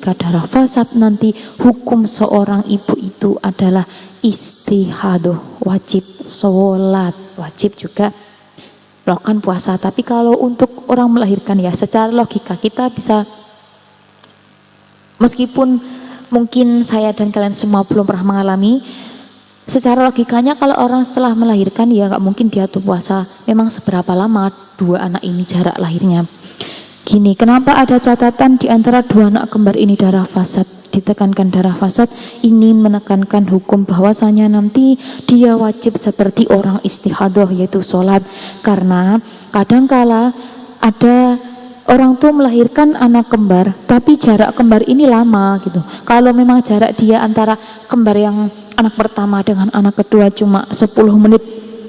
darah fasad, nanti hukum seorang ibu itu adalah istihadah, wajib sholat, wajib juga melakukan puasa. Tapi kalau untuk orang melahirkan ya secara logika kita bisa, meskipun mungkin saya dan kalian semua belum pernah mengalami, secara logikanya kalau orang setelah melahirkan ya nggak mungkin dia tuh puasa. Memang seberapa lama dua anak ini jarak lahirnya. Gini, kenapa ada catatan di antara dua anak kembar ini darah fasad? Ditekankan darah fasad, ingin menekankan hukum bahwasanya nanti dia wajib seperti orang istihadah, yaitu sholat. Karena kadangkala ada orang tua melahirkan anak kembar, tapi jarak kembar ini lama gitu. Kalau memang jarak dia antara kembar yang anak pertama dengan anak kedua cuma 10 menit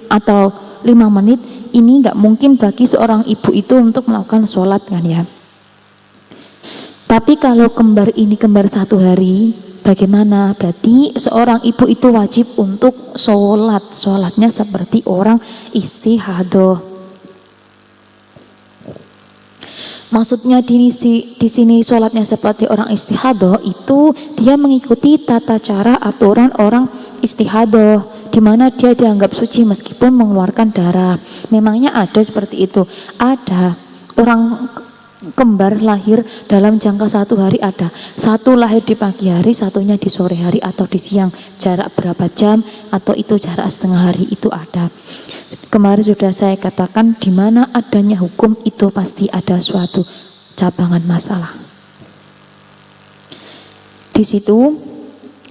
atau 5 menit, ini nggak mungkin bagi seorang ibu itu untuk melakukan sholat kan ya. Tapi kalau kembar ini kembar 1 hari, bagaimana? Berarti seorang ibu itu wajib untuk sholat, sholatnya seperti orang istihadah. Maksudnya di sini sholatnya seperti orang istihadah itu dia mengikuti tata cara aturan orang istihadah, di mana dia dianggap suci meskipun mengeluarkan darah. Memangnya ada seperti itu? Ada. Orang kembar lahir dalam jangka 1 hari ada. Satu lahir di pagi hari, satunya di sore hari atau di siang. Jarak berapa jam atau itu jarak setengah hari itu ada. Kemarin sudah saya katakan di mana adanya hukum itu pasti ada suatu cabangan masalah. Di situ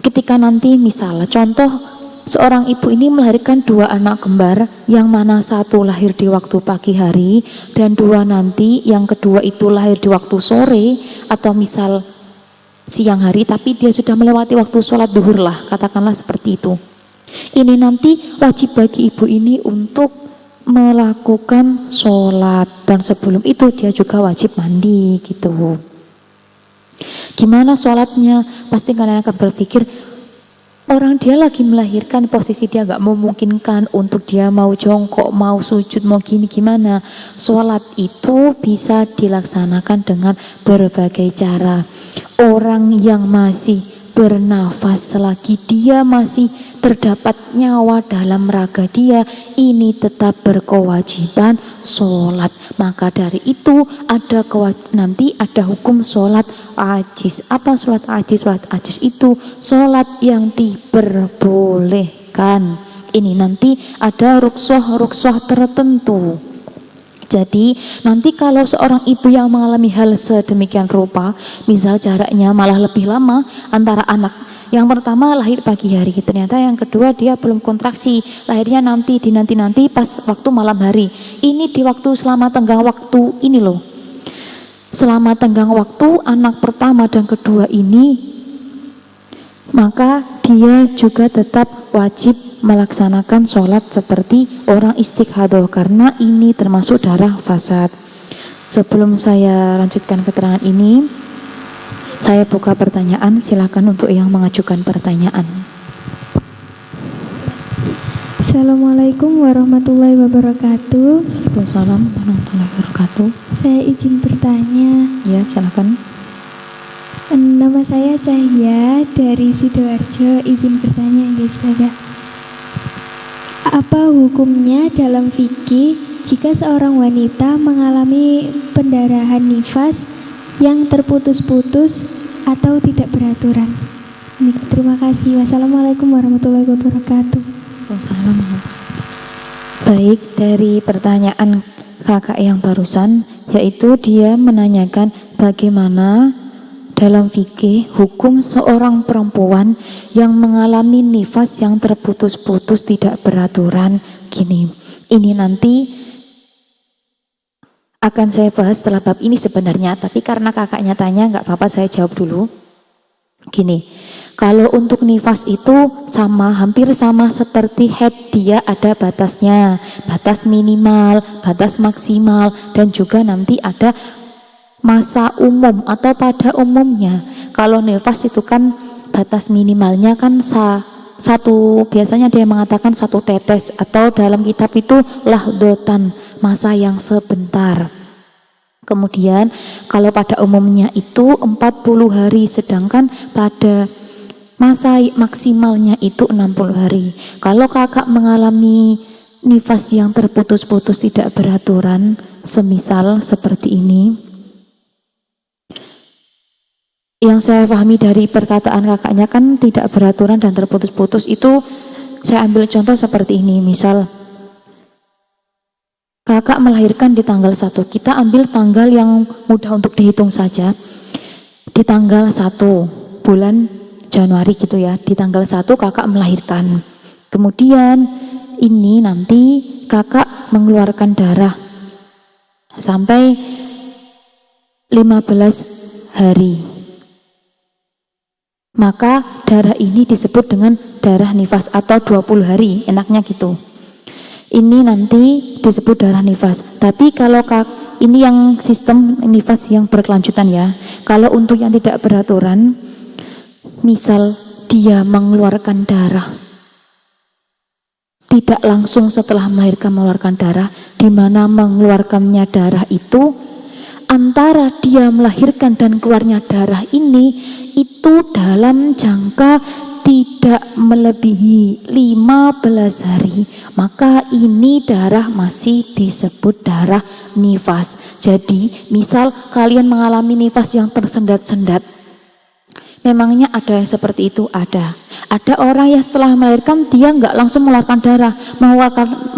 ketika nanti misalnya contoh seorang ibu ini melahirkan 2 anak kembar, yang mana satu lahir di waktu pagi hari dan 2 nanti yang kedua itu lahir di waktu sore atau misal siang hari, tapi dia sudah melewati waktu sholat duhur lah, katakanlah seperti itu. Ini nanti wajib bagi ibu ini untuk melakukan sholat, dan sebelum itu dia juga wajib mandi gitu. Gimana sholatnya? Pasti kalian akan berpikir, orang dia lagi melahirkan, posisi dia gak memungkinkan untuk dia mau jongkok, mau sujud, mau gini, gimana? Sholat itu bisa dilaksanakan dengan berbagai cara. Orang yang masih bernafas selagi dia masih terdapat nyawa dalam raga dia, ini tetap berkewajiban sholat. Maka dari itu ada nanti ada hukum sholat ajiz. Apa sholat ajiz? Sholat ajiz itu sholat yang diperbolehkan. Ini nanti ada rukhsah tertentu. Jadi nanti kalau seorang ibu yang mengalami hal sedemikian rupa, misal jaraknya malah lebih lama antara anak yang pertama lahir pagi hari, ternyata yang kedua dia belum kontraksi, lahirnya nanti pas waktu malam hari. Ini di waktu selama tenggang waktu ini loh. Selama tenggang waktu anak pertama dan kedua ini, maka dia juga tetap wajib melaksanakan sholat seperti orang istihadah, karena ini termasuk darah fasad. Sebelum saya lanjutkan keterangan ini, saya buka pertanyaan, silakan untuk yang mengajukan pertanyaan. Assalamualaikum warahmatullahi wabarakatuh. Waalaikumsalam warahmatullahi wabarakatuh. Saya izin bertanya. Ya, silakan. Nama saya Cahya dari Sidoarjo. Izin bertanya, Ustazah. Apa hukumnya dalam fikih jika seorang wanita mengalami pendarahan nifas yang terputus-putus atau tidak beraturan? Terima kasih. Wassalamualaikum warahmatullahi wabarakatuh. Baik, dari pertanyaan kakak yang barusan, yaitu dia menanyakan bagaimana dalam fikih hukum seorang perempuan yang mengalami nifas yang terputus-putus tidak beraturan. Gini, ini nanti akan saya bahas setelah bab ini sebenarnya, tapi karena kakaknya tanya nggak apa-apa saya jawab dulu. Gini, kalau untuk nifas itu hampir sama seperti haid, dia ada batasnya, batas minimal, batas maksimal, dan juga nanti ada masa umum atau pada umumnya. Kalau nifas itu kan batas minimalnya kan biasanya dia mengatakan 1 tetes, atau dalam kitab itu lahdotan, masa yang sebentar. Kemudian kalau pada umumnya itu 40 hari, sedangkan pada masa maksimalnya itu 60 hari. Kalau kakak mengalami nifas yang terputus-putus tidak beraturan, semisal seperti ini, yang saya pahami dari perkataan kakaknya kan tidak beraturan dan terputus-putus, itu saya ambil contoh seperti ini. Misal kakak melahirkan di tanggal 1, kita ambil tanggal yang mudah untuk dihitung saja. Di tanggal 1 bulan Januari gitu ya, di tanggal 1 kakak melahirkan. Kemudian ini nanti kakak mengeluarkan darah sampai 15 hari. Maka darah ini disebut dengan darah nifas atau 20 hari, enaknya gitu. Ini nanti disebut darah nifas. Tapi kalau ini yang sistem nifas yang berkelanjutan ya. Kalau untuk yang tidak beraturan, misal dia mengeluarkan darah tidak langsung setelah melahirkan mengeluarkan darah, di mana mengeluarkannya darah itu antara dia melahirkan dan keluarnya darah ini itu dalam jangka tidak melebihi 15 hari, maka ini darah masih disebut darah nifas. Jadi misal kalian mengalami nifas yang tersendat-sendat, memangnya ada yang seperti itu? Ada orang yang setelah melahirkan dia nggak langsung mengeluarkan darah,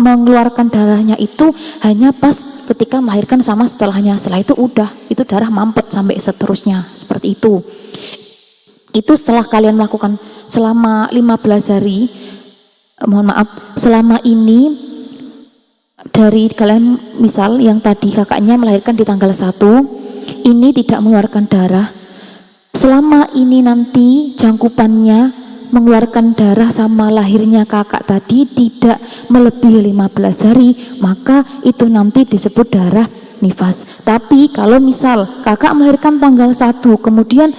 mengeluarkan darahnya itu hanya pas ketika melahirkan sama setelahnya. Setelah itu udah, itu darah mampet sampai seterusnya, seperti itu. Itu setelah kalian melakukan selama 15 hari, selama ini dari kalian, misal yang tadi kakaknya melahirkan di tanggal 1, ini tidak mengeluarkan darah. Selama ini nanti jangkupannya mengeluarkan darah sama lahirnya kakak tadi tidak melebihi 15 hari, maka itu nanti disebut darah nifas. Tapi kalau misal kakak melahirkan tanggal 1, kemudian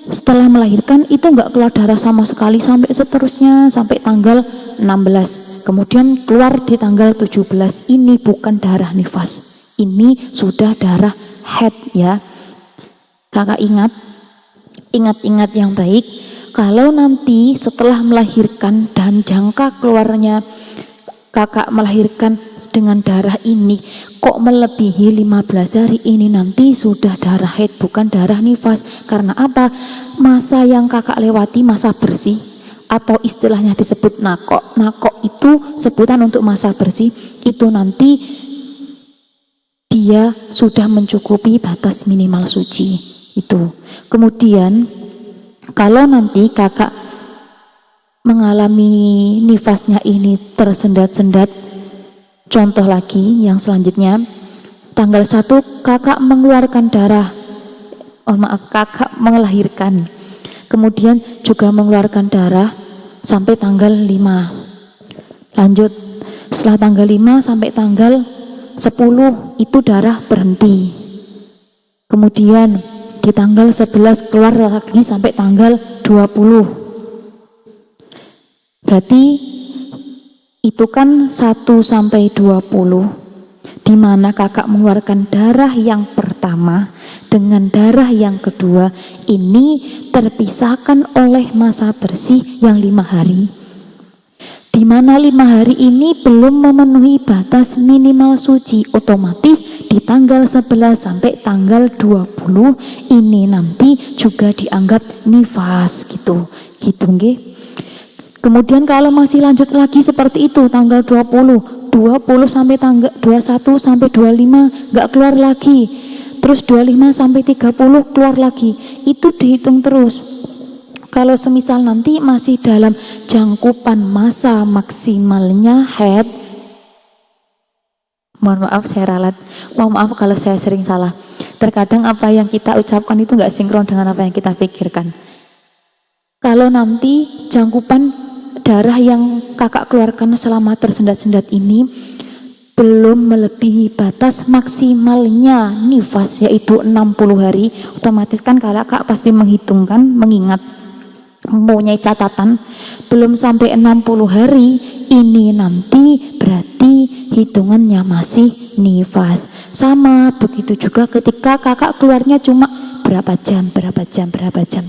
setelah melahirkan itu enggak keluar darah sama sekali sampai seterusnya, sampai tanggal 16, kemudian keluar di tanggal 17, ini bukan darah nifas, ini sudah darah haid ya. Kakak ingat yang baik, kalau nanti setelah melahirkan dan jangka keluarnya kakak melahirkan dengan darah ini kok melebihi 15 hari, ini nanti sudah darah haid bukan darah nifas. Karena apa? Masa yang kakak lewati masa bersih atau istilahnya disebut nakok. Nakok itu sebutan untuk masa bersih, itu nanti dia sudah mencukupi batas minimal suci itu. Kemudian kalau nanti kakak mengalami nifasnya ini tersendat-sendat, contoh lagi yang selanjutnya, tanggal 1 kakak mengeluarkan darah, kakak melahirkan, kemudian juga mengeluarkan darah sampai tanggal 5, lanjut setelah tanggal 5 sampai tanggal 10 itu darah berhenti, kemudian di tanggal 11 keluar lagi sampai tanggal 20. Berarti itu kan 1 sampai 20, di mana kakak mengeluarkan darah yang pertama dengan darah yang kedua ini terpisahkan oleh masa bersih yang 5 hari, di mana 5 hari ini belum memenuhi batas minimal suci, otomatis di tanggal 11 sampai tanggal 20 ini nanti juga dianggap nifas gitu nggih. Kemudian kalau masih lanjut lagi seperti itu, tanggal 20 sampai tanggal 21 sampai 25 nggak keluar lagi, terus 25 sampai 30 keluar lagi, itu dihitung terus. Kalau semisal nanti masih dalam jangkupan masa maksimalnya haid, mohon maaf saya ralat, mohon maaf kalau saya sering salah. Terkadang apa yang kita ucapkan itu nggak sinkron dengan apa yang kita pikirkan. Kalau nanti jangkupan darah yang kakak keluarkan selama tersendat-sendat ini belum melebihi batas maksimalnya nifas, yaitu 60 hari, otomatis kan kakak pasti menghitungkan, mengingat, mempunyai catatan belum sampai 60 hari, ini nanti berarti hitungannya masih nifas. Sama begitu juga ketika kakak keluarnya cuma berapa jam gitu.